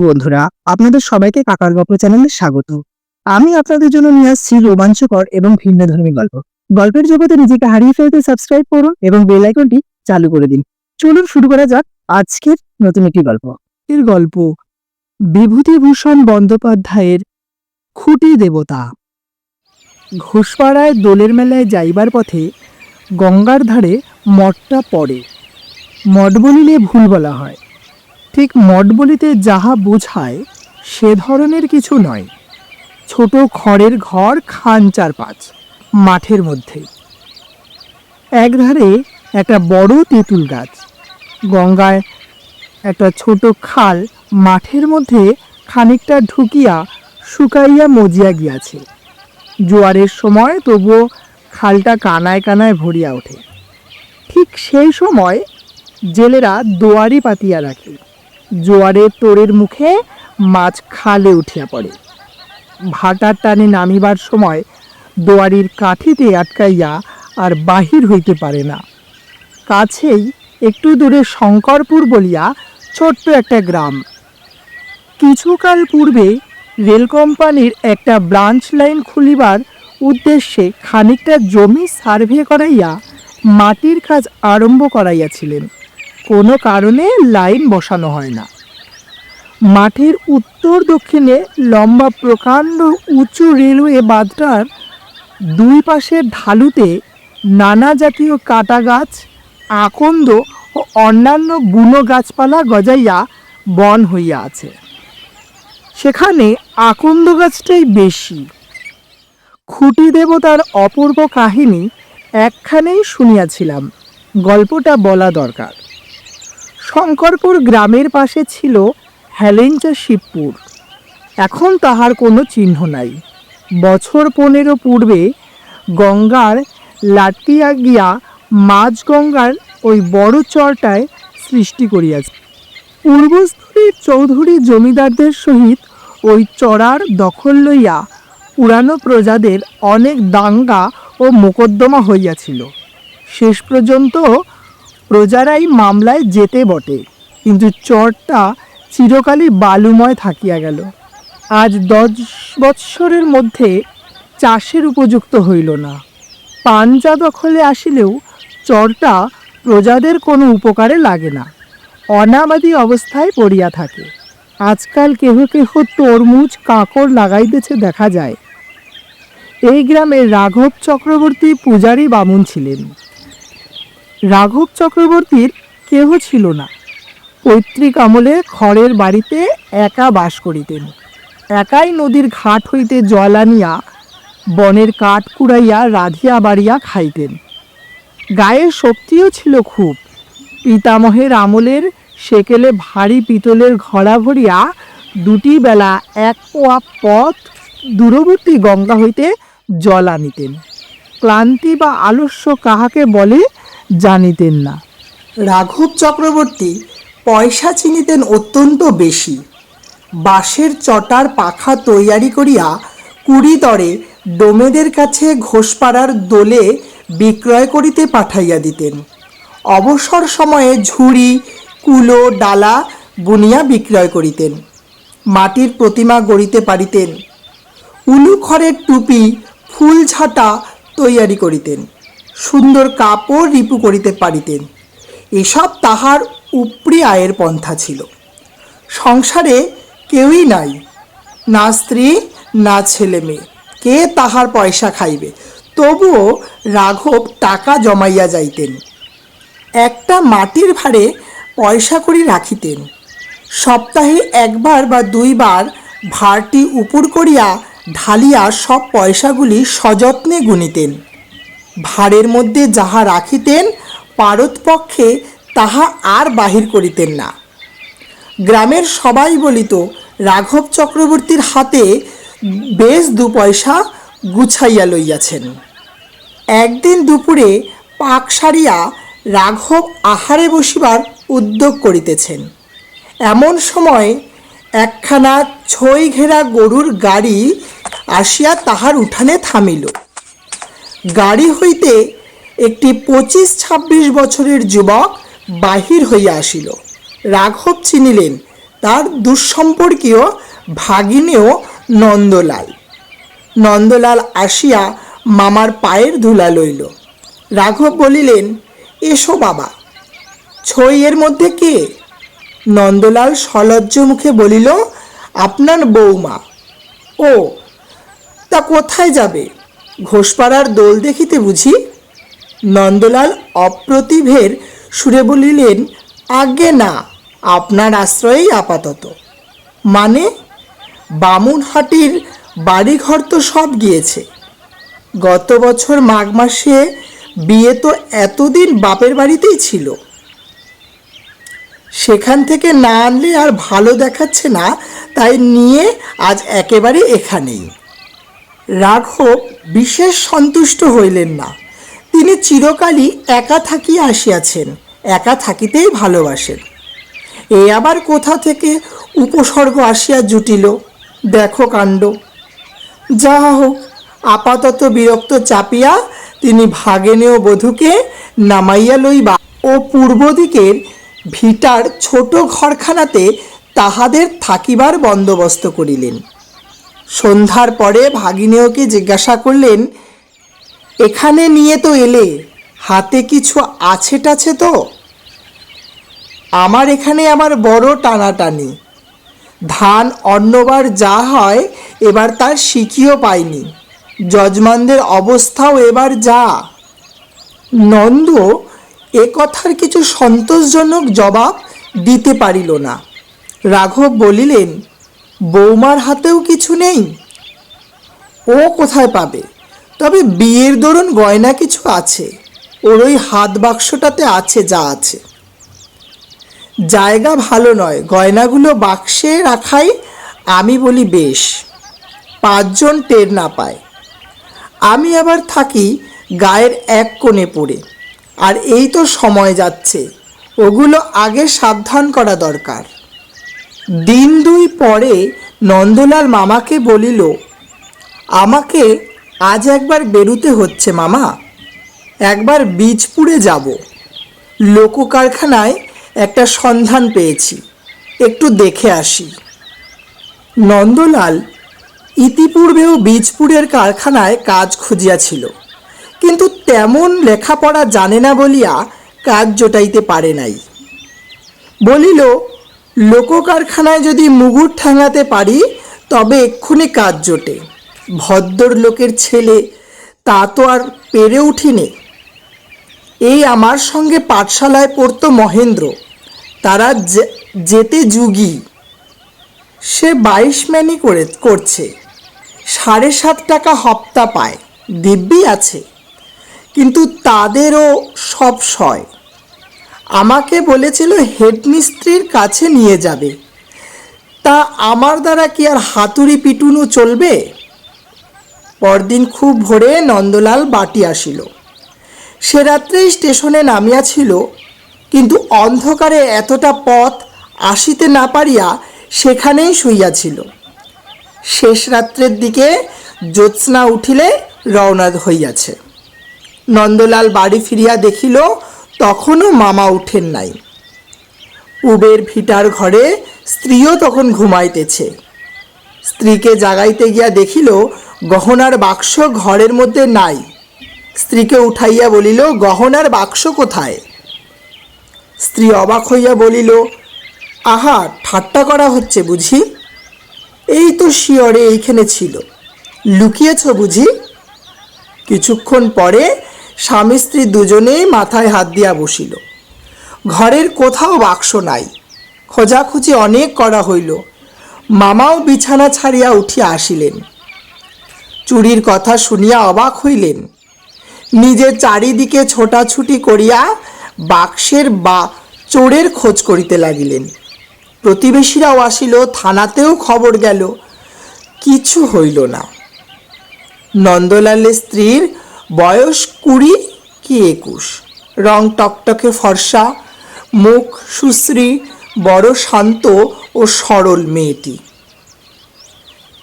বন্ধুরা, আপনাদের সবাইকে কাকার গল্প চ্যানেলে স্বাগত। আমি আপনাদের জন্য নিয়ে আসছি রোমাঞ্চকর এবং ভিন্নধর্মী গল্প। গল্পের জগতে নিজেকে হারিয়ে ফেলতে সাবস্ক্রাইব করুন এবং বেল আইকনটি চালু করে দিন। চলুন শুরু করা যাক আজকের নতুন একটি গল্প। এর গল্প বিভূতিভূষণ বন্দ্যোপাধ্যায়ের খুঁটি দেবতা। ঘোষপাড়ায় দোলের মেলায় যাইবার পথে গঙ্গার ধারে মঠটা পড়ে। মঠ বলিলে ভুল বলা হয়, ঠিক মঠ বলিতে যাহা বোঝায় সে ধরনের কিছু নয়। ছোট খড়ের ঘর, খান 4-5, মাঠের মধ্যে। একধারে একটা বড় তেঁতুল গাছ, গঙ্গায় একটা ছোট খাল মাঠের মধ্যে খানিকটা ঢুকিয়া শুকাইয়া মজিয়া গিয়াছে। জোয়ারের সময় তবুও খালটা কানায় কানায় ভরিয়া ওঠে। ঠিক সেই সময় জেলেরা দোয়ারি পাতিয়া রাখে। জোয়ারের তোড়ের মুখে মাছ খালে উঠিয়া পড়ে। ভাটার টানে নামিবার সময় দোয়ারির কাঠিতে আটকাইয়া আর বাহির হইতে পারে না। কাছেই একটু দূরে শঙ্করপুর বলিয়া ছোট্ট একটা গ্রাম। কিছুকাল পূর্বে রেল কোম্পানির একটা ব্রাঞ্চ লাইন খুলিবার উদ্দেশ্যে খানিকটা জমি সার্ভে করাইয়া মাটির কাজ আরম্ভ করাইয়াছিলেন। কোনো কারণে লাইন বসানো হয় না। মাঠের উত্তর দক্ষিণে লম্বা প্রকাণ্ড উঁচু রেলওয়ে বাঁধটার দুই পাশের ঢালুতে নানা জাতীয় কাটা গাছ, আকন্দ ও অন্যান্য বুনো গাছপালা গজাইয়া বন হইয়া আছে। সেখানে আকন্দ গাছটাই বেশি। খুঁটি দেবতার অপূর্ব কাহিনী একখানেই শুনিয়াছিলাম, গল্পটা বলা দরকার। শঙ্করপুর গ্রামের পাশে ছিল হেলেঞ্চা শিবপুর। এখন তাহার কোনো চিহ্ন নাই। বছর 15 পূর্বে গঙ্গার লাটিয়া গিয়া মাঝ গঙ্গার ওই বড় চরটায় সৃষ্টি করিয়াছে। পূর্বস্থলীর চৌধুরী জমিদারদের সহিত ওই চড়ার দখল লইয়া পুরানো প্রজাদের অনেক দাঙ্গা ও মোকদ্দমা হইয়াছিল। শেষ পর্যন্ত প্রজারাই মামলায় যেতে বটে, কিন্তু চরটা চিরকালই বালুময় থাকিয়া গেল। আজ 10 বৎসরের মধ্যে চাষের উপযুক্ত হইল না। পাঞ্জা দখলে আসিলেও চরটা প্রজাদের কোনো উপকারে লাগে না, অনাবাদী অবস্থায় পড়িয়া থাকে। আজকাল কেহ কেহ তরমুজ, কাঁকড় লাগাইতেছে দেখা যায়। এই গ্রামে রাঘব চক্রবর্তী পূজারী বামুন ছিলেন। রাঘব চক্রবর্তীর কেহ ছিল না। পৈতৃক আমলে খড়ের বাড়িতে একা বাস করিতেন। একাই নদীর ঘাট হইতে জল আনিয়া বনের কাঠ কুড়াইয়া রাধিয়া বাড়িয়া খাইতেন। গায়ে শক্তিও ছিল খুব। পিতামহের আমলের সেকেলে ভারী পিতলের ঘড়া ভরিয়া 2 বেলা 1 পোয়া পথ দূরবর্তী গঙ্গা হইতে জল আনিতেন। ক্লান্তি বা আলস্য কাহাকে বলে জানিতেন না। রাঘব চক্রবর্তী পয়সা চিনিতেন অত্যন্ত বেশি। বাঁশের চটার পাখা তৈয়ারি করিয়া 20 দরে ডোমেদের কাছে ঘোষপাড়ার দোলে বিক্রয় করিতে পাঠাইয়া দিতেন। অবসর সময়ে ঝুড়ি, কুলো, ডালা বুনিয়া বিক্রয় করিতেন। মাটির প্রতিমা গড়িতে পারিতেন। উলু খড়ের টুপি, ফুল ঝাঁটা তৈয়ারি করিতেন। সুন্দর কাপড় রিপু করিতে পারিতেন। এসব তাহার উপরি আয়ের পন্থা ছিল। সংসারে কেউই নাই, না স্ত্রী না ছেলে মেয়ে। কে তাহার পয়সা খাইবে? তবুও রাঘব টাকা জমাইয়া যাইতেন। একটা মাটির ভাড়ে পয়সা করি রাখিতেন। সপ্তাহে 1 বার বা 2 বার ভাড়টি উপর করিয়া ঢালিয়া সব পয়সাগুলি সযত্নে গুনিতেন। ভাড়ের মধ্যে যাহা রাখিতেন পারতপক্ষে তাহা আর বাহির করিতেন না। গ্রামের সবাই বলিত রাঘব চক্রবর্তীর হাতে বেশ 2 পয়সা গুছাইয়া লইয়াছেন। একদিন দুপুরে পাক সারিয়া রাঘব আহারে বসিবার উদ্যোগ করিতেছেন। এমন সময় একখানা ছই ঘেরা গরুর গাড়ি আসিয়া তাহার উঠানে থামিল। গাড়ি হইতে একটি 25-26 বছরের যুবক বাহির হইয়া আসিল। রাঘব চিনিলেন তার দুঃসম্পর্কীয় ভাগিনেও নন্দলাল। নন্দলাল আসিয়া মামার পায়ের ধুলা লইল। রাঘব বলিলেন, এসো বাবা। ছই এর মধ্যে কে? নন্দলাল সলজ্জ মুখে বলিল, আপনার বৌমা। ও, তা কোথায় যাবে? ঘোষপাড়ার দোল দেখিতে বুঝি? নন্দলাল অপ্রতিভের সুরে বলিলেন, আজ্ঞে না, আপনার আশ্রয়েই আপাতত। মানে? বামুনহাটির বাড়িঘর তো সব গিয়েছে। গত বছর মাঘ মাসে বিয়ে তো এতদিন বাপের বাড়িতেই ছিল। সেখান থেকে না আনলে আর ভালো দেখাচ্ছে না, তাই নিয়ে আজ একেবারে এখানেই। রাঘব বিশেষ সন্তুষ্ট হইলেন না। তিনি চিরকালই একা থাকিয়া আসিয়াছেন, একা থাকিতেই ভালোবাসেন। এ আবার কোথা থেকে উপসর্গ আসিয়া জুটিল, দেখো কাণ্ড। যাহা হোক, আপাতত বিরক্ত চাপিয়া তিনি ভাগিনেয় বধূকে নামাইয়া লইবা ও পূর্ব দিকের ভিটার ছোট ঘরখানাতে তাহাদের থাকিবার বন্দোবস্ত করিলেন। সন্ধ্যার পরে ভাগিনেয়কে জিজ্ঞাসা করলেন, এখানে নিয়ে তো এলে, হাতে কিছু আছে টাছে তো? আমার এখানে আমার বড় টানাটানি। ধান অন্যবার যা হয় এবার তার শিখিও পাইনি। যজমানদের অবস্থাও এবার যা। নন্দ এ কথার কিছু সন্তোষজনক জবাব দিতে পারিল না। রাঘব বলিলেন, বৌমার হাতেও কিছু নেই? ও কোথায় পাবে? তবে বিয়ের দরুন গয়না কিছু আছে। ওর ওই হাত বাক্সটাতে আছে যা আছে। জায়গা ভালো নয়, গয়নাগুলো বাক্সে রাখাই আমি বলি বেশ, 5 জন টের না পায়। আমি আবার থাকি গায়ের এক কোণে পড়ে, আর এই তো সময় যাচ্ছে, ওগুলো আগে সাবধান করা দরকার। দিন 2 পরে নন্দলাল মামাকে বলিল, আমাকে আজ একবার বেরুতে হচ্ছে মামা, একবার বীজপুরে যাব। লোক কারখানায় একটা সন্ধান পেয়েছি, একটু দেখে আসি। নন্দলাল ইতিপূর্বেও বীজপুরের কারখানায় কাজ খুঁজিয়াছিল, কিন্তু তেমন লেখাপড়া জানে না বলিয়া কাজ জোটাইতে পারে নাই। বলিল, লোক কারখানায় যদি মুগুর ঠেঙাতে পারি তবে এক্ষুনি কাজ জোটে। ভদ্র লোকের ছেলে, তা তো আর পেরে উঠিনি। এই আমার সঙ্গে পাঠশালায় পড়তো মহেন্দ্র, তারা যেতে যুগী। সে 22 ম্যানি করছে, 7.5 টাকা হপ্তা পায়, দিব্যি আছে। কিন্তু তাদেরও সব সয়। আমাকে বলেছিল হেডমিস্ত্রির কাছে নিয়ে যাবে, তা আমার দ্বারা কি আর হাতুড়ি পিটুনো চলবে? পরদিন খুব ভোরে নন্দলাল বাটি আসিল। সে রাত্রেই স্টেশনে নামিয়াছিল, কিন্তু অন্ধকারে এতটা পথ আসিতে না পারিয়া সেখানেই শুইয়াছিল। শেষ রাত্রের দিকে জ্যোৎস্না উঠিলে রওনা হইয়াছে। নন্দলাল বাড়ি ফিরিয়া দেখিল তখনও মামা উঠেন নাই। উবের ভিটার ঘরে স্ত্রীও তখন ঘুমাইতেছে। স্ত্রীকে জাগাইতে গিয়া দেখিল গহনার বাক্স ঘরের মধ্যে নাই। স্ত্রীকে উঠাইয়া বলিল, গহনার বাক্স কোথায়? স্ত্রী অবাক হইয়া বলিল, আহা, ঠাট্টা করা হচ্ছে বুঝি? এই তো শিয়রে এইখানে ছিল, লুকিয়েছ বুঝি? কিছুক্ষণ পরে স্বামী স্ত্রী দুজনেই মাথায় হাত দিয়া বসিল। ঘরের কোথাও বাক্স নাই। খোঁজাখুঁজি অনেক করা হইল। মামাও বিছানা ছাড়িয়া উঠিয়া আসিলেন। চুরির কথা শুনিয়া অবাক হইলেন। নিজে চারিদিকে ছোটাছুটি করিয়া বাক্সের বা চোরের খোঁজ করিতে লাগিলেন। প্রতিবেশীরাও আসিল, থানাতেও খবর গেল, কিছু হইল না। নন্দলালের স্ত্রীর বয়স 20 কি 21, রং টকটকে ফর্সা, মুখ সুশ্রী, বড় শান্ত ও সরল মেয়েটি।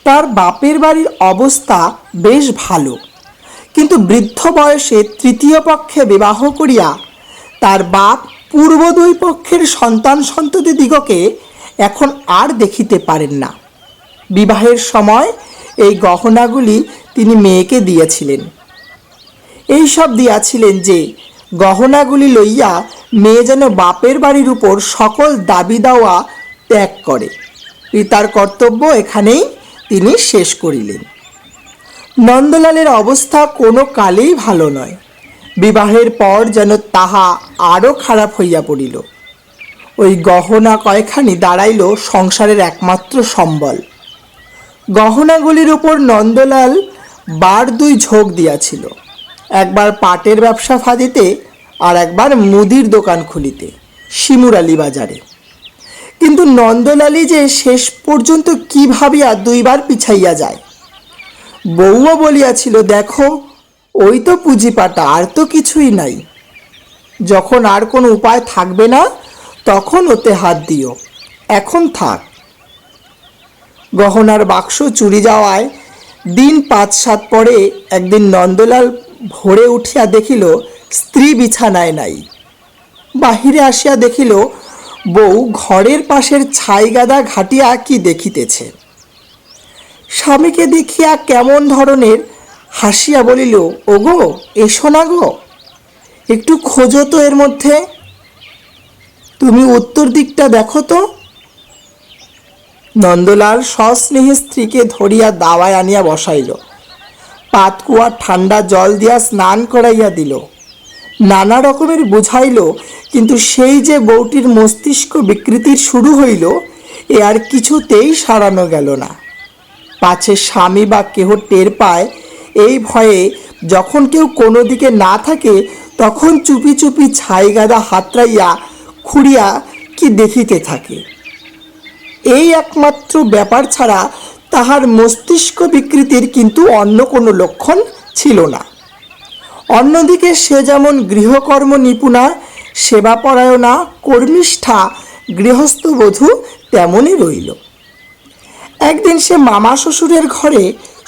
তার বাপের বাড়ির অবস্থা বেশ ভালো, কিন্তু বৃদ্ধ বয়সে তৃতীয় পক্ষে বিবাহ করিয়া তার বাপ পূর্ব 2 পক্ষের সন্তান সন্ততি দিগকে এখন আর দেখিতে পারেন না। বিবাহের সময় এই গহনাগুলি তিনি মেয়েকে দিয়েছিলেন। এইসব দিয়াছিলেন যে গহনাগুলি লইয়া মেয়ে যেন বাপের বাড়ির উপর সকল দাবি দাওয়া ত্যাগ করে। পিতার কর্তব্য এখানেই তিনি শেষ করিলেন। নন্দলালের অবস্থা কোনো কালেই ভালো নয়। বিবাহের পর যেন তাহা আরও খারাপ হইয়া পড়িল। ওই গহনা কয়খানি দাঁড়াইল সংসারের একমাত্র সম্বল। গহনাগুলির উপর নন্দলাল বার দুই ঝোঁক দিয়াছিল, একবার পাটের ব্যবসা ফাঁদিতে আর একবার মুদির দোকান খুলিতে শিমুরালি বাজারে। কিন্তু নন্দলালই যে শেষ পর্যন্ত কি ভাবিয়া দুইবার পিছাইয়া যায়। বউও বলিয়াছিল, দেখো ওই তো পুঁজিপাটা, আর তো কিছুই নাই। যখন আর কোনো উপায় থাকবে না তখন ওতে হাত দিও, এখন থাক। গহনার বাক্স চুরি যাওয়ায় দিন 5-7 পরে একদিন নন্দলাল ভোরে উঠিয়া দেখিল স্ত্রী বিছানায় নাই। বাহিরে আসিয়া দেখিল বউ ঘরের পাশের ছাই গাদা ঘাটিয়া কি দেখিতেছে। স্বামীকে দেখিয়া কেমন ধরনের হাসিয়া বলিল, ওগো এসো না গো, একটু খোঁজো তো এর মধ্যে, তুমি উত্তর দিকটা দেখো তো। নন্দলাল সস্নেহে স্ত্রীকে ধরিয়া দাওয়ায় আনিয়া বসাইল। পাতকুয়ার ঠান্ডা জল দিয়া স্নান করাইয়া দিল, নানা রকমের বুঝাইল। কিন্তু সেই যে বউটির মস্তিষ্ক বিকৃতির শুরু হইল, এ আর কিছুতেই সারানো গেল না। পাছে স্বামী বা কেহ টের পায়, এই ভয়ে যখন কেউ কোনো দিকে না থাকে তখন চুপি চুপি ছাইগাদা হাতড়াইয়া খুঁড়িয়া কি দেখিতে থাকে। এই একমাত্র ব্যাপার ছাড়া তাহার মস্তিষ্ক বিকৃতির কিন্তু অন্য কোনো লক্ষণ ছিল না। অন্যদিকে সে যেমন গৃহকর্ম নিপুণা, সেবাপরায়ণা, কর্মিষ্ঠা গৃহস্থবধূ তেমনই রইল। একদিন সে মামা শ্বশুরের ঘরে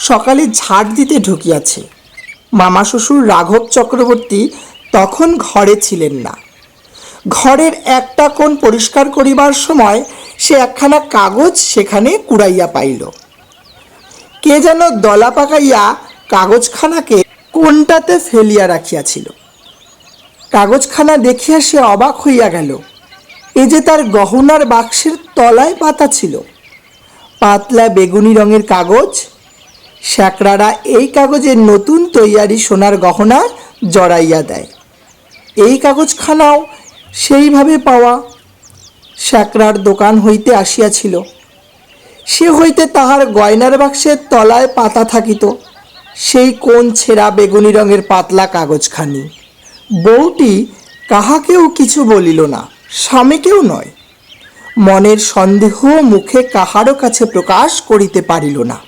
সকালে ঝাড় দিতে ঢুকিয়াছে। মামা শ্বশুর রাঘব চক্রবর্তী তখন ঘরে ছিলেন না। ঘরের একটা কোণ পরিষ্কার করিবার সময় সে একখানা কাগজ সেখানে কুড়াইয়া পাইল। কে যেন দলা পাকাইয়া কাগজখানাকে কোণটাতে ফেলিয়া রাখিয়াছিল। কাগজখানা দেখিয়া সে অবাক হইয়া গেল। এ যে তার গহনার বাক্সের তলায় পাতা ছিল। পাতলা বেগুনি রঙের কাগজ। শ্যাকরারা এই কাগজে নতুন তৈয়ারি সোনার গহনা জড়াইয়া দেয়। এই কাগজখানাও সেইভাবে পাওয়া। শ্যাকরার দোকান হইতে আসিয়াছিল। সে হইতে তাহার গয়নার বাক্সের তলায় পাতা থাকিত সেই কোণ ছেঁড়া বেগুনি রঙের পাতলা কাগজখানি। বউটি কাহাকেও কিছু বলিল না, স্বামীকেও নয়। মনের সন্দেহ মুখে কাহারও কাছে প্রকাশ করিতে পারিল না।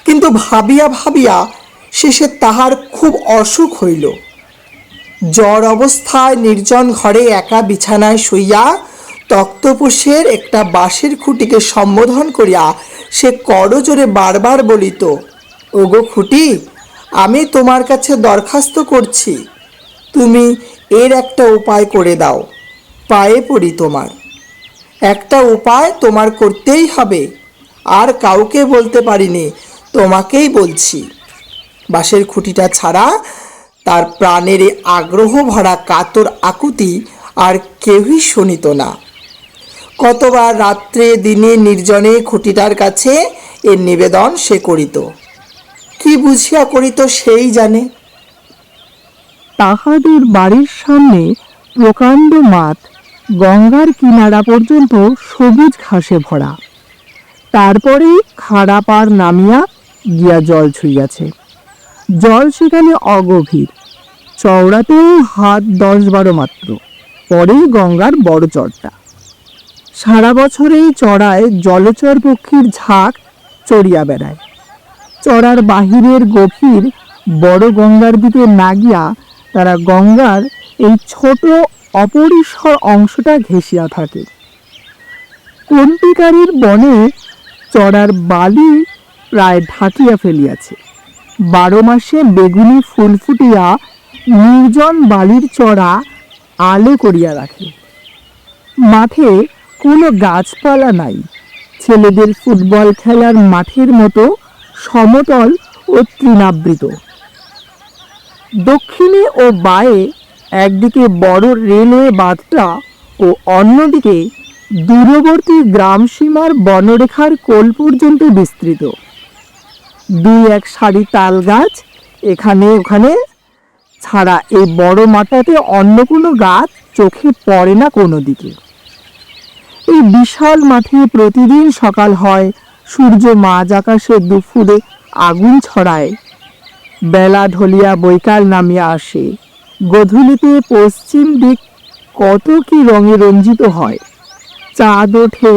কিন্তু ভাবিয়া ভাবিয়া শেষে তাহার খুব অসুখ হইল। জ্বর অবস্থায় নির্জন ঘরে একা বিছানায় শুইয়া তক্তপোষের একটা বাঁশের খুঁটিকে সম্বোধন করিয়া সে করজোরে বারবার বলিত, ওগো খুঁটি, আমি তোমার কাছে দরখাস্ত করছি, তুমি এর একটা উপায় করে দাও, পায়ে পড়ি তোমার। একটা উপায় তোমার করতেই হবে, আর কাউকে বলতে পারিনি, তোমাকেই বলছি। বাঁশের খুঁটিটা ছাড়া তার প্রাণের আগ্রহ ভরা কাতর আকুতি আর কেউই শুনিত না। কতবার রাত্রে দিনে নির্জনে খুঁটিটার কাছে এর নিবেদন সে করিত, কি বুঝিয়া করিত সেই জানে। তাহাদের বাড়ির সামনে প্রকাণ্ড মাঠ, গঙ্গার কিনারা পর্যন্ত সবুজ ঘাসে ভরা। তারপরেই খাড়া পার নামিয়া গিয়া জল ছুঁইয়াছে। জল সেখানে অগভীর, চওড়াতেও হাত 10-12 মাত্র। পরেই গঙ্গার বড় চরটা। সারা বছরেই চড়ায় জলচর পক্ষীর ঝাঁক চড়িয়া বেড়ায়। চড়ার বাহিরের গভীর বড় গঙ্গার দিকে না গিয়া তারা গঙ্গার এই ছোট অপরিসর অংশটা ঘেঁষিয়া থাকে। কন্টিকারির বনে চড়ার বালি প্রায় ঢাকিয়া ফেলিয়াছে। 12 মাসে বেগুনি ফুল ফুটিয়া নির্জন বালির চড়া আলো করিয়া রাখে। মাঠে কোনো গাছপালা নাই। ছেলেদের ফুটবল খেলার মাঠের মতো সমতল ও তৃণাবৃত। দক্ষিণে ও বাঁয়ে একদিকে বড় রেলওয়ে বাঁধটা ও অন্যদিকে দূরবর্তী গ্রামসীমার বনরেখার কোল পর্যন্ত বিস্তৃত। দুই এক সারি তাল গাছ এখানে ওখানে ছাড়া এই বড় মাঠটাতে অন্য কোনো গাছ চোখে পড়ে না কোনো দিকে। এই বিশাল মাঠে প্রতিদিন সকাল হয়, সূর্য মাঝ আকাশে দুপুরে আগুন ছড়ায়, বেলা ঢলিয়া বৈকাল নামিয়া আসে, গধূলিতে পশ্চিম দিক কত কি রঙে রঞ্জিত হয়। চাঁদ ওঠে,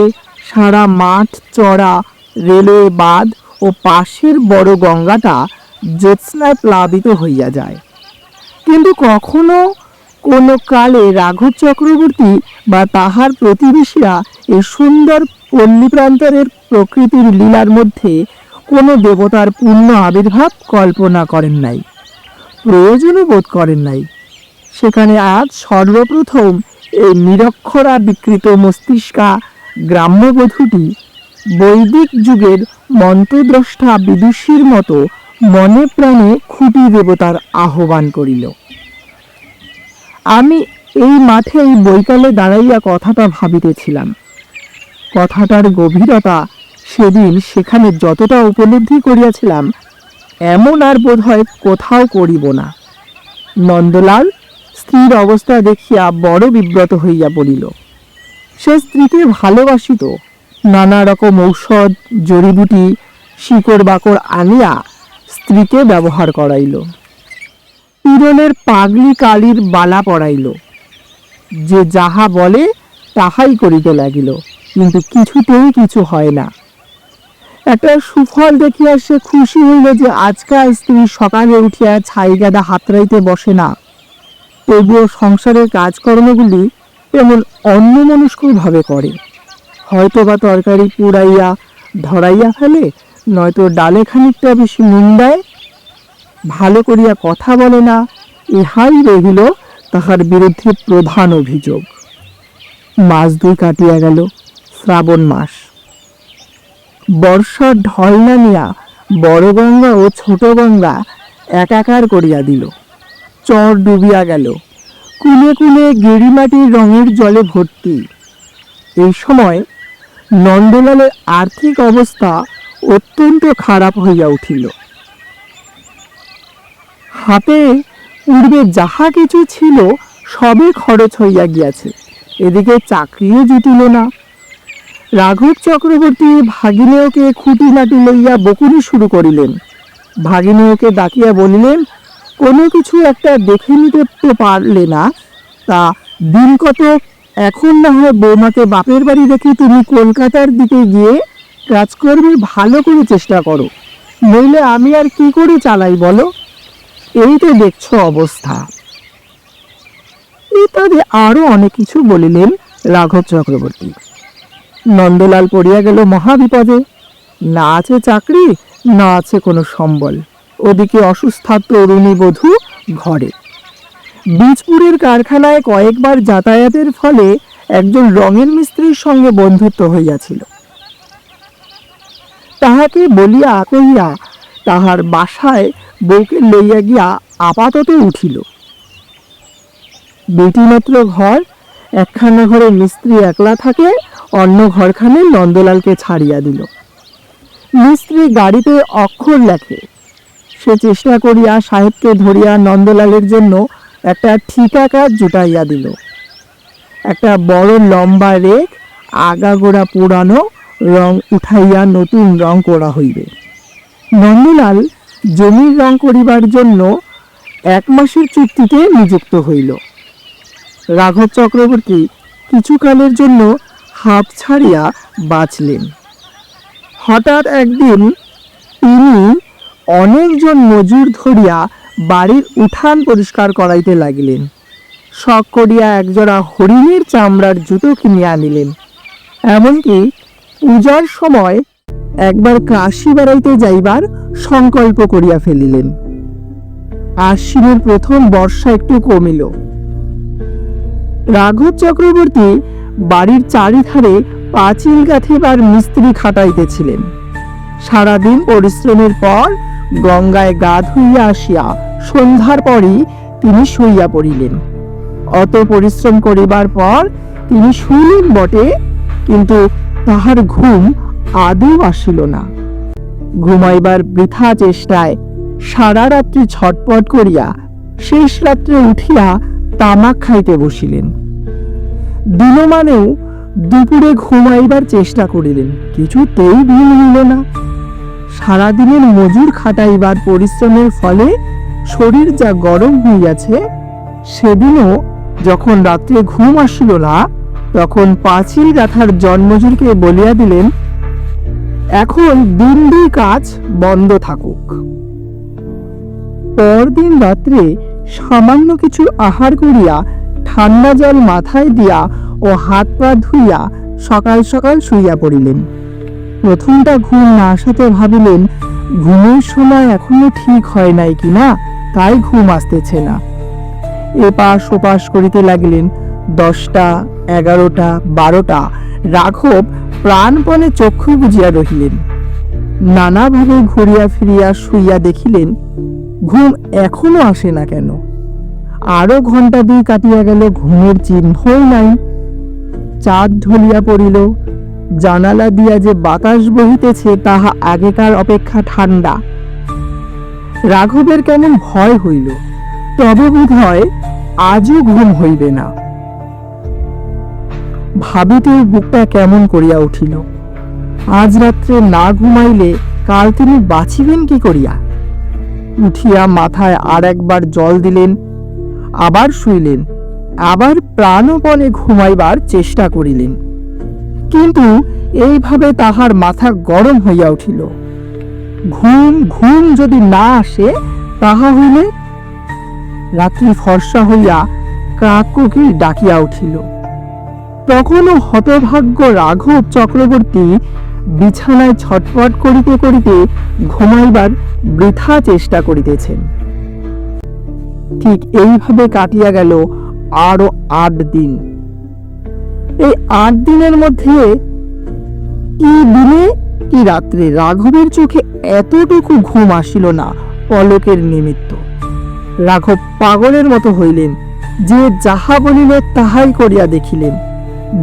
সারা মাঠ চড়া রেলওয়ে বাঁধ ও পাশের বড় গঙ্গাটা জ্যোৎস্নায় প্লাবিত হইয়া যায়। কিন্তু কখনো কোনো কালে রাঘব চক্রবর্তী বা তাহার প্রতিবেশীরা এই সুন্দর পল্লী প্রান্তরের প্রকৃতির লীলার মধ্যে কোনো দেবতার পূর্ণ আবির্ভাব কল্পনা করেন নাই, প্রয়োজনও বোধ করেন নাই। সেখানে আজ সর্বপ্রথম এই নিরক্ষরা বিকৃত মস্তিষ্কা গ্রাম্যবধূটি বৈদিক যুগের মন্ত্রদ্রষ্টা বিদুষীর মতো মনে প্রাণে খুঁটি দেবতার আহ্বান করিল। আমি এই মাঠেই বৈকালে দাঁড়াইয়া কথাটা ভাবিতেছিলাম। কথাটার গভীরতা সেদিন সেখানে যতটা উপলব্ধি করিয়াছিলাম এমন আর বোধ হয় কোথাও করিব না। নন্দলাল স্ত্রীর অবস্থা দেখিয়া বড় বিব্রত হইয়া পড়িল। সে স্ত্রীকে ভালোবাসিত। নানা রকম ঔষধ জড়িবুটি শিকড় বাকড় আনিয়া স্ত্রীকে ব্যবহার করাইল। পীড়নের পাগলি কালির বালা পড়াইল। যে যাহা বলে তাহাই করিতে লাগিল, কিন্তু কিছুতেই কিছু হয় না। একটা সুফল দেখিয়া সে খুশি হইল যে আজকাল স্ত্রী সকালে উঠিয়া ছাই গাদা হাতড়াইতে বসে না, তবুও সংসারের কাজকর্মগুলি এমন অন্যমনস্কভাবে করে। হয়তো বা তরকারি পুড়াইয়া ধরাইয়া ফেলে, নয়তো ডালে খানিকটা বেশি নুন দেয়, ভালো করিয়া কথা বলে না। ইহাই রহিল তাহার বিরুদ্ধে প্রধান অভিযোগ। মাস দুই কাটিয়া গেল। শ্রাবণ মাস। বর্ষার ঢল নামিয়া বড় গঙ্গা ও ছোট গঙ্গা একাকার করিয়া দিল। চর ডুবিয়া গেল, কুলে কুলে গেড়িমাটির রঙের জলে ভর্তি। এই সময় নন্দলালের আর্থিক অবস্থা অত্যন্ত খারাপ হইয়া উঠিল। হাতে পূর্বে যাহা কিছু ছিল সবই খরচ হইয়া গিয়াছে। এদিকে চাকরিও জুটিল না। রাঘব চক্রবর্তী ভাগিনেয়কে খুঁটিনাটি লইয়া বকুনি শুরু করিলেন। ভাগিনেয়কে ডাকিয়া বলিলেন, কোনো কিছু একটা দেখে নিতে তো পারলে না, তা দিন কতক এখন না হয় বৌমাকে বাপের বাড়ি রেখে তুমি কলকাতার দিকে গিয়ে কাজকর্মের ভালো করে চেষ্টা করো, নইলে আমি আর কি করে চালাই বলো? এই তো দেখছো অবস্থা। ইত্যাদি আরো অনেক কিছু বলিলেন রাঘব চক্রবর্তী। নন্দলাল পড়িয়া গেল মহাবিপদে। না আছে চাকরি, না আছে কোনো সম্বল। ওদিকে অসুস্থা তরুণী বধূ ঘরে। বীজপুরের কারখানায় কয়েকবার যাতায়াতের ফলে একজন রঙের মিস্ত্রির সঙ্গে বন্ধুত্ব হইয়াছিল। তাহাকে বলিয়া কহিয়া তাহার বাসায় বউকে লইয়া গিয়া আপাতত উঠিল। বেটিমাত্র ঘর, একখানা ঘরে মিস্ত্রি একলা থাকে, অন্য ঘরখানে নন্দলালকে ছাড়িয়া দিল। মিস্ত্রি গাড়িতে অক্ষর লেখে। সে চেষ্টা করিয়া সাহেবকে ধরিয়া নন্দলালের জন্য একটা ঠিকা কাজ জুটাইয়া দিল। একটা বড় লম্বা রেক, আগাগোড়া পুরানো, রং উঠাইয়া নতুন রং করা হইবে। নন্দলাল জমির রং করিবার জন্য 1 মাসের চুক্তিতে নিযুক্ত হইল। রাঘব চক্রবর্তী কিছুকালের জন্য হাঁপ ছাড়িয়া বাঁচলেন। হঠাৎ একদিন তিনি অনেকজন মজুর ধরিয়া বাড়ির উঠান পরিষ্কার করাইতে লাগিলেন। শখ করিয়া একজোড়া হরিণের চামড়ার জুতো কিনিয়া আনিলেন। এমনকি পূজার সময় একবার কাশী বেড়াইতে যাইবার সংকল্প করিয়া ফেলিলেন। আশ্বিনের প্রথম বর্ষা একটু কমিল। রাঘব চক্রবর্তী বাড়ির চারিধারে পাঁচিল গাঁথিবার মিস্ত্রি খাটাইতেছিলেন। সারাদিন পরিশ্রমের পর গঙ্গায় গা ধুইয়া আসিয়া সন্ধ্যার পরই তিনি শুইয়া পড়িলেন। অত পরিশ্রম করিবার পর তিনি শুইলেন বটে, কিন্তু তাহার ঘুম আদৌ আসিল না। ঘুমাইবার বৃথা চেষ্টায় সারা রাত্রি ছটপট করিয়া শেষ রাত্রে উঠিয়া তামাক খাইতে বসিলেন। দিনমানেও দুপুরে ঘুমাইবার চেষ্টা করিলেন, কিছুতেই ঘুম হইল না। সারাদিনের মজুর খাটাইবার পরিশ্রমের ফলে শরীর যা গরম হইয়াছে, সেদিনও যখন রাত্রে ঘুম আসিল না, তখন পাঁচিল গাঁথার জন্মজুরকে বলিয়া দিলেন, এখন দিন দুই কাজ বন্ধ থাকুক। পরদিন রাত্রে সামান্য কিছু আহার করিয়া ঠান্ডা জল মাথায় দিয়া ও হাত পা ধুইয়া সকাল সকাল শুইয়া পড়িলেন। প্রথমটা ঘুম না আসাতে ভাবিলেন, ঘুমের সময় এখনো ঠিক হয় নাই কিনা, তাই ঘুম আসতেছে না। এপাশ ওপাশ করিতে লাগিলেন। 10টা, 11টা, 12টা রাঘব প্রাণপণে চক্ষু বুজিয়া রহিলেন। নানাভাবে ঘুরিয়া ফিরিয়া শুইয়া দেখিলেন, ঘুম এখনো আসে না কেন। আরো ঘন্টা 2 কাটিয়া গেল, ঘুমের চিহ্নই নাই। চাঁদ ঢলিয়া পড়িল। জানালা দিয়া যে বাতাস বহিতেছে, তাহা আগেকার অপেক্ষা ঠান্ডা। রাঘবের কেমন ভয় হইল, তবে বোধ হয় আজও ঘুম হইবে না। ভাবিতে বুকটা কেমন করিয়া উঠিল। আজ রাত্রে না ঘুমাইলে কাল তিনি বাঁচিবেন কি করিয়া? উঠিয়া মাথায় আর একবার জল দিলেন, আবার শুইলেন, আবার প্রাণপণে ঘুমাইবার চেষ্টা করিলেন। কিন্তু এইভাবে তাহার মাথা গরম হইয়া উঠিল। ঘুম ঘুম যদি না আসে, তাহা হইলে রাত্রি ফর্সা হইয়া কাক কোকিল ডাকিয়া উঠিল। তখনও হতভাগ্য রাঘব চক্রবর্তী বিছানায় ছটপট করিতে করিতে ঘুমাইবার বৃথা চেষ্টা করিতেছেন। ঠিক এইভাবে কাটিয়া গেল আরো 8 দিন। এই 8 দিনের মধ্যে কি দিনে কি রাত্রে রাঘবের চোখে এতটুকু ঘুম আসিল না পলকের নিমিত্ত। রাঘব পাগলের মতো হইলেন, যে যাহা বলিলে তাহাই করিয়া দেখিলেন।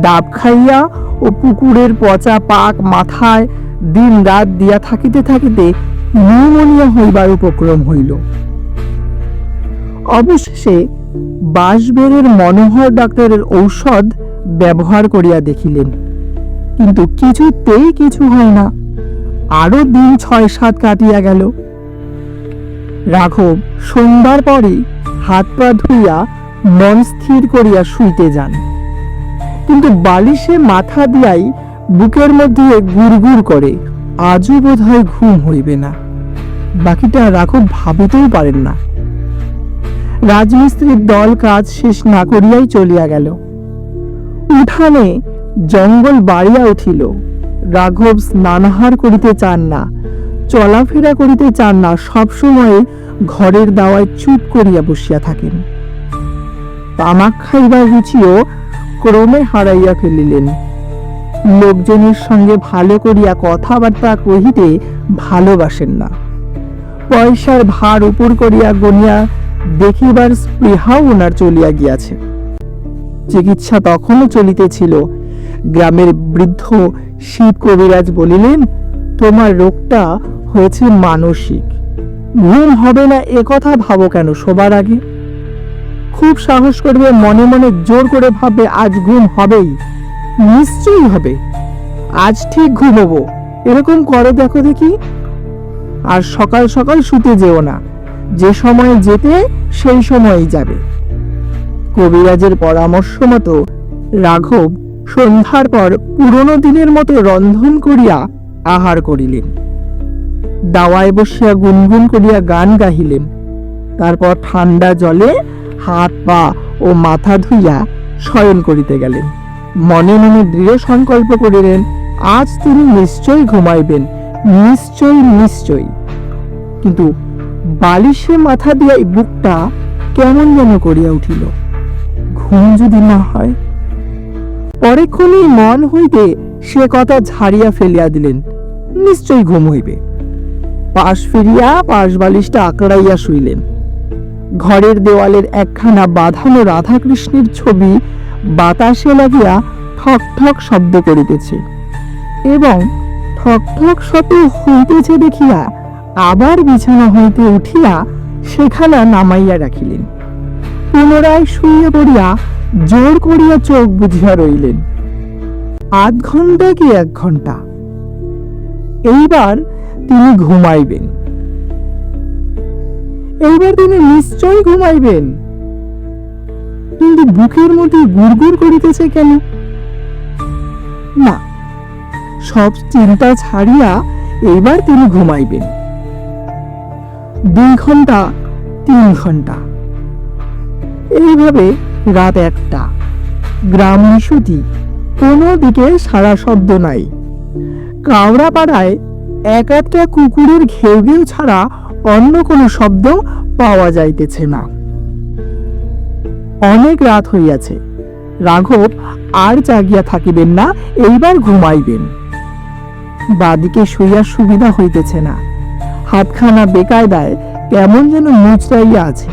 ডাব খাইয়া ও পুকুরের পচা পাক মাথায় দিন রাত দিয়া থাকিতে থাকিতে নিউমোনিয়া হইবার উপক্রম হইল। অবশেষে বাঁশবেড়ের মনোহর ডাক্তারের ঔষধ ব্যবহার করিয়া দেখিলেন, কিন্তু কিছুতেই কিছু হয় না। আরো দিন 6-7 কাটিয়া গেল। রাঘব সন্ধ্যার পরে হাত পা ধুইয়া মন স্থির করিয়া শুইতে যান, কিন্তু বালিশে মাথা দিয়াই বুকের মধ্যে গুড়গুড় করে, আজও বোধ হয় ঘুম হইবে না। বাকিটা রাঘব ভাবিতেও পারেন না। রাজমিস্ত্রির দল কাজ শেষ না করিয়াই চলিয়া গেল। উঠানে জঙ্গল বাড়িয়া উঠিল। রাঘব স্নানাহার করিতে চান না, চলাফেরা করিতে চান না, সবসময় ঘরের দাওয়ায় চুপ করিয়া বসিয়া থাকেন। তামাক খাইবার রুচিও ক্রমে হারাইয়া ফেলিলেন। লোকজনের সঙ্গে ভালো করিয়া কথাবার্তা কহিতে ভালোবাসেন না। পয়সার ভার উপর করিয়া গনিয়া দেখিবার স্পৃহাও ওনার চলিয়া গিয়াছে। চিকিৎসা তখনও চলিতেছিল। গ্রামের বৃদ্ধ শিব কবিরাজ বলিলেন, তোমার রোগটা হয়েছে মানসিক। ঘুম হবে না এ কথা ভাবো কেন শোবার আগে? খুব সাহস করবে, মনে মনে জোর করে ভাববে আজ ঘুম হবেই, নিশ্চয়ই হবে, আজ ঠিক ঘুমোবো, এরকম করো দেখো দেখি। আর সকাল সকাল শুতে যেও না, যে সময়ে যেতে সেই সময়ই যাবে। কবিরাজের পরামর্শ মতো রাঘব সন্ধ্যার পর পুরনো দিনের মতো রন্ধন করিয়া আহার করিলেন। দাওয়ায় বসিয়া গুনগুন করিয়া গান গাহিলেন। তারপর ঠান্ডা জলে হাত পা ও মাথা ধুইয়া শয়ন করিতে গেলেন। মনে মনে দৃঢ় সংকল্প করিলেন, আজ তিনি নিশ্চয়ই ঘুমাইবেন, নিশ্চয়ই নিশ্চয়ই। কিন্তু বালিশে মাথা দিয়া বুকটা কেমন যেন করিয়া উঠিল। ঘুম যদি না হয়। পরেক্ষণেই মন হইতে সে কথা ঝাড়িয়া ফেলিয়া দিলেন, নিশ্চয়ই ঘুম হইবে। পাশ ফিরিয়া পাশ বালিশটা আকড়াইয়া শুইলেন। ঘরের দেওয়ালের একখানা বাঁধানো রাধাকৃষ্ণের ছবি বাতাসে লাগিয়া ঠক ঠক শব্দ করিতেছে, এবং ঠক ঠক শব্দ হইতেছে দেখিয়া আবার বিছানা হইতে উঠিয়া সেখানা নামাইয়া রাখিলেন। পুনরায় শুইয়া পড়িয়া জোর করিয়া চোখ বুঝিয়া রইলেন। আধ ঘন্টা কি 1 ঘন্টা। এইবার তিনি ঘুমাইবেন, এইবার তিনি নিশ্চয়ই ঘুমাইবেন। কিন্তু বুকের মধ্যে গুড়গুড় করিতেছে কেন? না, সব চিন্তা ছাড়িয়া এইবার তিনি ঘুমাইবেন। 2 ঘন্টা, 3 ঘন্টা, এইভাবে রাত 1টা। গ্রাম নিশুতি, কোনো দিকে সারা শব্দ নাই। কাওড়া পাড়ায় এক একটা কুকুরের ঘেউ ঘেউ ছাড়া অন্য কোনো শব্দ পাওয়া যাইতেছে না। অনেক রাত হইয়াছে। রাঘব আর জাগিয়া থাকিবেন না, এইবার ঘুমাইবেন। বাদিকে শুইয়া সুবিধা হইতেছে না, হাতখানা বেকায়দায় কেমন যেন মুচড়াইয়া আছে।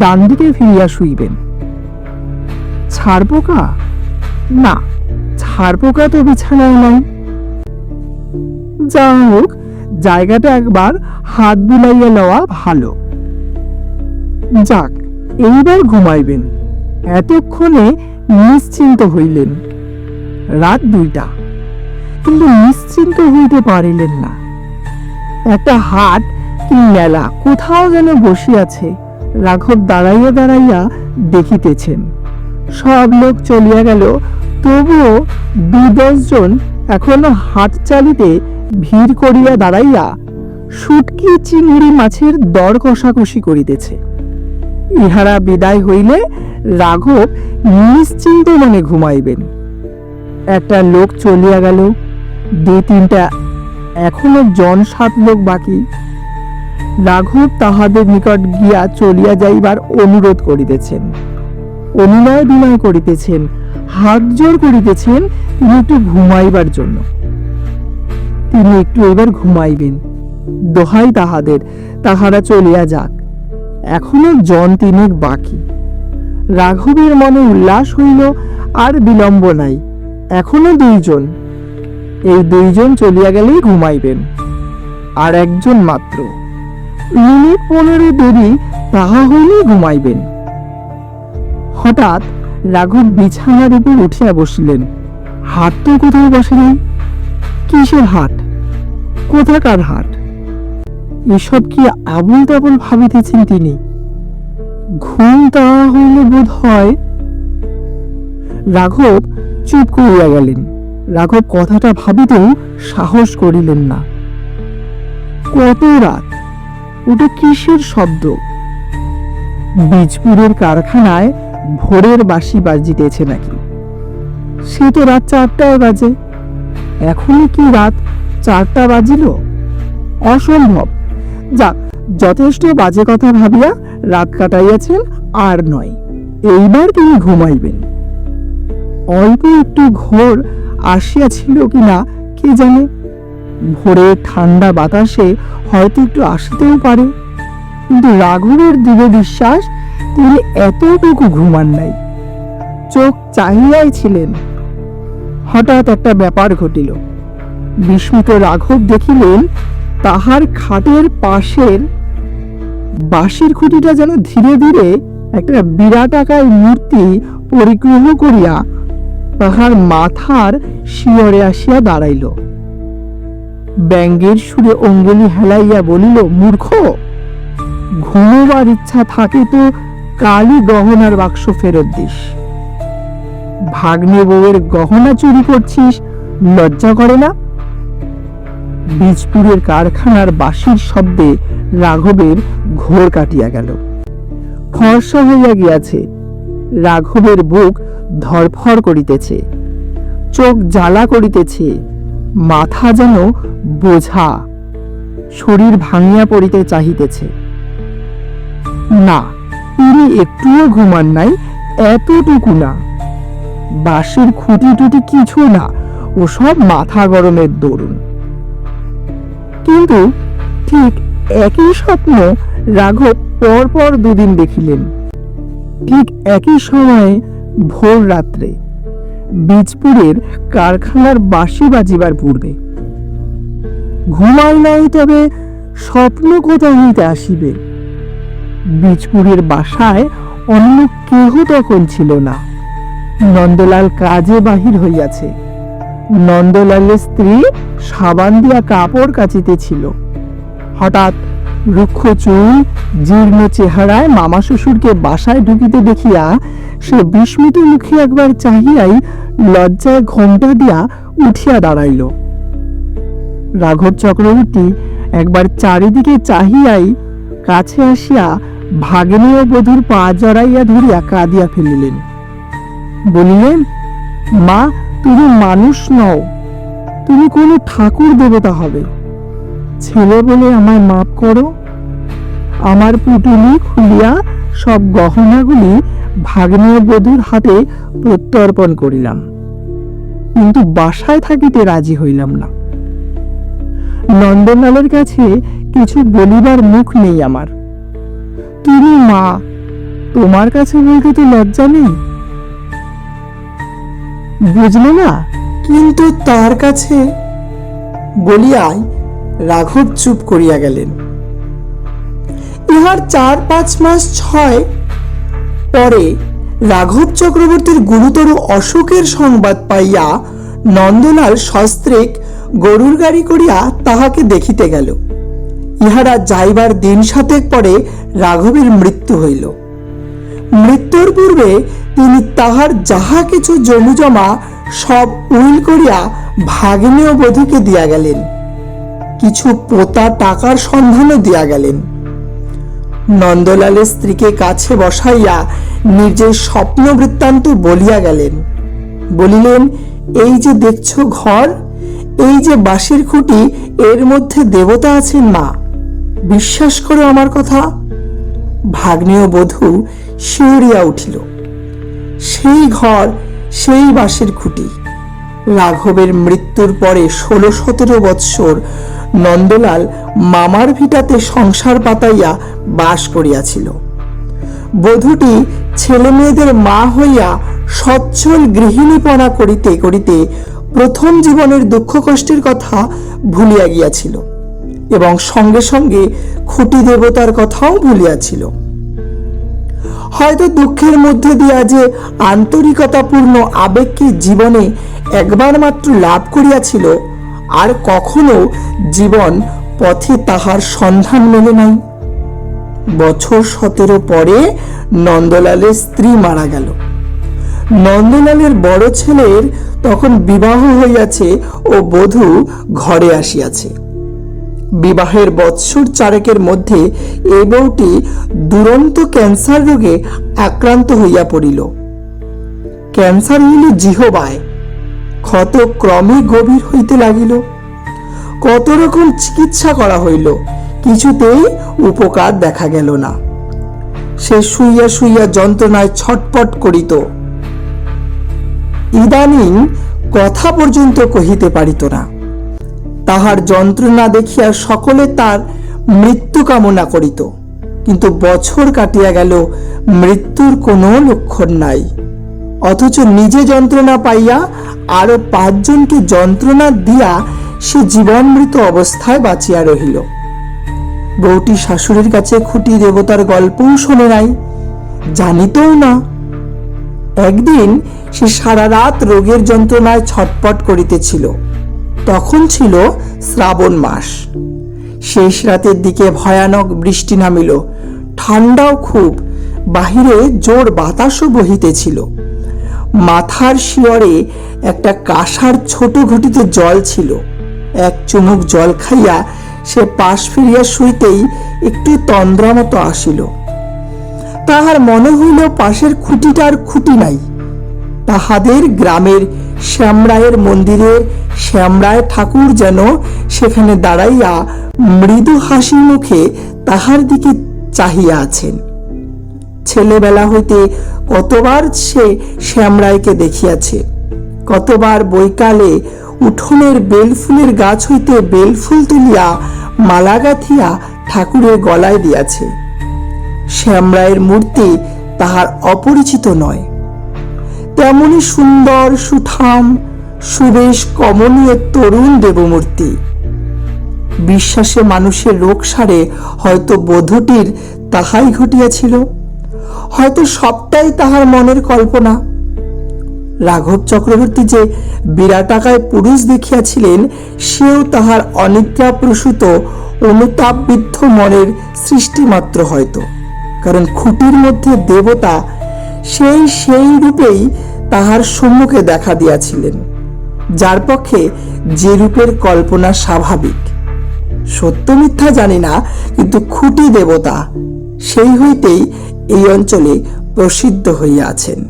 ডান দিকে ফিরিয়া শুইবেন। ছাড়পোকা? না, ছাড়পোকা তো বিছানায় নাই। যা হোক, জায়গাটা একবার হাত বুলাইয়া লওয়া ভালো। যাক, এইবার ঘুমাইবেন। এতক্ষণে নিশ্চিন্ত হইলেন। রাত 2টা, কিন্তু নিশ্চিন্ত হইতে পারিলেন না। একটা হাট কি মেলা কোথাও যেন বসিয়াছে। রাঘব দাঁড়াইয়া দাঁড়াইয়া দেখিতেছেন। সব লোক চলিয়া গেল, তবুও 2-10 জন এখনো হাট চালিতে ভিড় করিয়া দাঁড়াইয়া শুটকি চিংড়ি মাছের দর কষাকষি করিতেছে। ইহারা বিদায় হইলে রাঘব নিশ্চিন্ত মনে ঘুমাইবেন। একটা লোক চলিয়া গেল, 2-3টা, এখনো 7 লোক বাকি। রাঘব তাহাদের নিকট গিয়া চলিয়া যাইবার অনুরোধ করিতেছেন, অনুনয় বিনয় করিতেছেন, হাত জোর করিতেছেন তিনি একটু ঘুমাইবার জন্য। তিনি একটু এবার ঘুমাইবেন। দোহাই তাহাদের, তাহারা চলিয়া যাক। এখনো 3 বাকি। রাঘবের মনে উল্লাস হইল, আর বিলম্ব নাই। এখনো 2 জন। এই 2 জন চলিয়া গেলেই ঘুমাইবেন। আর 1 জন মাত্র। মিনিট 15 দেরি, তাহা হইলেই ঘুমাইবেন। হঠাৎ রাঘব বিছানার উপর উঠিয়া বসিলেন। হাট তো কোথাও বসে নাই। কিসের হাট? কোথাকার হাট? এসব কি আবুল তাবুল ভাবিতেছেন তিনি? ঘুম তাহা হইলে বোধ হয়। রাঘব চুপ করিয়া গেলেন। রাঘব কথাটা ভাবিতেও সাহস করিলেন না। কত রাত! ওটা কিসের শব্দ? বীজপুরের কারখানায় ভোরের বাঁশি বাজিতেছে নাকি? সে তো রাত 4টায় বাজে। এখনই কি রাত 4টা বাজিল? অসম্ভব। যাক, যথেষ্ট বাজে কথা ভাবিয়া রাত কাটাইয়াছেন, আর নয়। এইবার তিনি ঘুমাইবেন। অল্প একটু ঘোর আসিয়াছিল কিনা কে জানে। ভোরের ঠান্ডা বাতাসে হয়তো একটু আসতেও পারে, কিন্তু রাঘবের দৃঢ় বিশ্বাস তিনি এতটুকু ঘুমান নাই। চোখ চাহিয়াই ছিলেন। হঠাৎ একটা ব্যাপার ঘটিল। বিস্মিত রাঘব দেখিলেন তাহার খাটের পাশের বাঁশের খুঁটিটা যেন ধীরে ধীরে একটা বিরাটাকার মূর্তি পরিগ্রহ করিয়া তাহার মাথার শিয়রে আসিয়া দাঁড়াইল। ব্যঙ্গের সুরে অঙ্গুলি হেলাইয়া বলিল, মূর্খ! ঘুমোবার ইচ্ছা থাকে তো কালই গহনার বাক্স ফেরত দিস। ভাগ্নে বউয়ের গহনা চুরি করছিস, লজ্জা করে না? বীজপুরের কারখানার বাঁশির শব্দে রাঘবের ঘোর কাটিয়া গেল। ফর্সা হইয়া গিয়াছে। রাঘবের বুক ধরফর করিতেছে, চোখ জ্বালা করিতেছে, মাথা যেন বোঝা, শরীর ভাঙিয়া পড়িতে চাহিতেছে। না, তিনি একটুও ঘুমান নাই, এতটুকু না। বাঁশের খুঁটি টুটি কিছু না, ও সব মাথা গরমের দরুন। কিন্তু ঠিক একই স্বপ্ন রাঘব পরপর দুদিন দেখিলেন। ঠিক একই সময়ে ভোর রাত্রে বীজপুরের কারখানার বাঁশি বাজিবার পূর্বে। ঘুমাই নাই তবে স্বপ্ন কোথা হইতে আসিবে। বীজপুরের বাসায় অন্য কেহ তখন ছিল না। নন্দলাল কাজে বাহির হইয়াছে। নন্দলালের স্ত্রী সাবান দিয়া কাপড় কাচিতেছিল। হঠাৎ রুক্ষ চুল জীর্ণ চেহারায় মামা শ্বশুরকে বাসায় ঢুকিতে দেখিয়া সে বিস্মিত মুখে একবার চাহিয়াই লজ্জায় ঘোমটা দিয়া উঠিয়া দাঁড়াইল। রাঘব চক্রবর্তী একবার চারিদিকে চাহিয়াই কাছে আসিয়া ভাগ্নেয় বধূর পা জড়াইয়া ধরিয়া কাঁদিয়া ফেলিলেন। বলিলেন, মা, তুমি মানুষ নও, তুমি কোনো ঠাকুর দেবতা হবে। ছেলে বলে আমায় মাফ করো। আমার পুটুলি খুলিয়া সব গহনাগুলি ভাগ্নেয় বধূর হাতে প্রত্যর্পণ করিলাম, কিন্তু বাসায় থাকিতে রাজি হইলাম না। নন্দলালের কাছে কিছু বলিবার মুখ নেই আমার। তুমি মা, তোমার কাছে বলতে তো লজ্জা নেই, বুঝলে না? কিন্তু তার কাছে বলিয়াই রাঘব চুপ করিয়া গেলেন। ইহার 4-5 মাস পরে রাঘব চক্রবর্তীর গুরুতর অসুখের সংবাদ পাইয়া নন্দলাল সস্ত্রীক গরুর গাড়ি করিয়া তাহাকে দেখিতে গেল। ইহারা যাইবার দিন 7 পরে রাঘবের মৃত্যু হইল। মৃত্যুর পূর্বে তিনি তাহার যাহা কিছু জমিজমা সব উইল করিয়া ভাগ্নেয় বধূকে দিয়া গেলেন। কিছু পোতা টাকার সন্ধানও দিয়া গেলেন। নন্দলালের স্ত্রীকে কাছে বসাইয়া নিজের স্বপ্ন বৃত্তান্ত বলিয়া গেলেন। বলিলেন, এই যে দেখছো ঘর, এই যে বাঁশের খুঁটি, এর মধ্যে দেবতা আছেন মা, বিশ্বাস করো আমার কথা। ভাগ্নেয় বধূ শিউরিয়া উঠিল। সেই ঘর, সেই বাঁশের খুঁটি। রাঘবের মৃত্যুর পরে 16-17 বৎসর নন্দলাল মামার ভিটাতে সংসার পাতাইয়া বাস করিয়াছিল। বধূটি ছেলে মেয়েদের মা হইয়া সচ্ছল গৃহিণীপনা করিতে করিতে প্রথম জীবনের দুঃখ কষ্টের কথা ভুলিয়া গিয়াছিল এবং সঙ্গে সঙ্গে খুঁটি দেবতার কথাও ভুলিয়াছিল। হয়তো দুঃখের মধ্যে দিয়া যে আন্তরিকতাপূর্ণ আবেগকে জীবনে একবার মাত্র লাভ করিয়াছিল, আর কখনো জীবন পথে তাহার সন্ধান মেলে নাই। বছর 17 পরে নন্দলালের স্ত্রী মারা গেল। নন্দলালের বড় ছেলের তখন বিবাহ হইয়াছে ও বধূ ঘরে আসিয়াছে। বিবাহের বৎসর 4 মধ্যে এই বউটি দুরন্ত ক্যান্সার রোগে আক্রান্ত হইয়া পড়িল। ক্যান্সার হইল জিহবায়, ক্ষত ক্রমে গভীর হইতে লাগিল। কত রকম চিকিৎসা করা হইল, কিছুতেই উপকার দেখা গেল না। সে শুইয়া শুইয়া যন্ত্রণায় ছটপট করিত। ইদানিং কথা পর্যন্ত কহিতে পারিত না। তাহার যন্ত্রণা দেখিয়া সকলে তার মৃত্যু কামনা করিত, কিন্তু বছর কাটিয়া গেল, মৃত্যুর কোনো লক্ষণ নাই। অথচ নিজে যন্ত্রণা পাইয়া আরো 5 জনকে যন্ত্রণা দিয়া সে জীবনমৃত অবস্থায় বাঁচিয়া রহিল। বউটি শাশুড়ির কাছে খুঁটি দেবতার গল্পও শোনে নাই, জানিতও না। একদিন সে সারা রাত রোগের যন্ত্রণায় ছটপট করিতেছিল। তখন ছিল শ্রাবণ মাস। শেষ রাতের দিকে ভয়ানক বৃষ্টি নামিল, ঠান্ডাও খুব, বাহিরে জোর বাতাসও বহিতেছিল। মাথার শিয়রে একটা কাঁসার ছোট ঘটিতে জল ছিল। এক চুমুক জল খাইয়া সে পাশ ফিরিয়া শুইতেই একটু তন্দ্রা মতো আসিল। তাহার মনে হইল পাশের খুঁটিটার খুঁটি নাই। তাহাদের গ্রামের শ্যামরায়ের মন্দিরে শ্যামরায় ঠাকুর যেন সেখানে দাঁড়াইয়া মৃদু হাসি মুখে তাহার দিকে চাহিয়া আছেন। ছেলেবেলা হইতে কতবার সে শ্যামরায়কে দেখিয়াছে, কতবার বৈকালে উঠোনের বেলফুলের গাছ হইতে বেলফুল তুলিয়া মালা গাঁথিয়া ঠাকুরের গলায় দিয়াছে। শ্যামরায়ের মূর্তি তাহার অপরিচিত নয়। তেমনি সুন্দর সুঠাম সুবেশ কমনীয় তরুণ দেবমূর্তি। বিশ্বাসে মানুষের রোগ সারে হয়তো বধূটির তাহাই ঘটিয়াছিল, হয়তো সবটাই তাহার মনের কল্পনা। রাঘব চক্রবর্তী যে বিরাটাকায় পুরুষ দেখিয়াছিলেন, সেও তাহার অনিদ্রাপ্রসূত অনুতাপবিদ্ধ মনের সৃষ্টি মাত্র হয়তো। কারণ খুঁটির মধ্যে দেবতা সেই রূপেই তাহার সম্মুখে দেখা দিয়াছিলেন, যার পক্ষে যে রূপের কল্পনা স্বাভাবিক। সত্য মিথ্যা জানি না, কিন্তু খুঁটি দেবতা সেই হইতেই এই অঞ্চলে প্রসিদ্ধ হইয়া আছেন।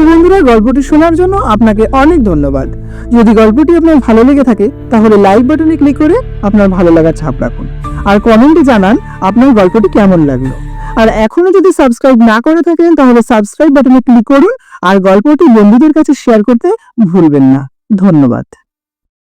বন্ধুরা, গল্পটি শোনার জন্য আপনাকে অনেক ধন্যবাদ। যদি গল্পটি আপনার ভালো লেগে থাকে তাহলে লাইক বাটনে ক্লিক করে আপনার ভালো লাগার ছাপ রাখুন, আর কমেন্টে জানান আপনার গল্পটি কেমন লাগলো। আর এখনো যদি সাবস্ক্রাইব না করে থাকেন তাহলে সাবস্ক্রাইব বাটনে ক্লিক করুন, আর গল্পটি বন্ধুদের কাছে শেয়ার করতে ভুলবেন না। ধন্যবাদ।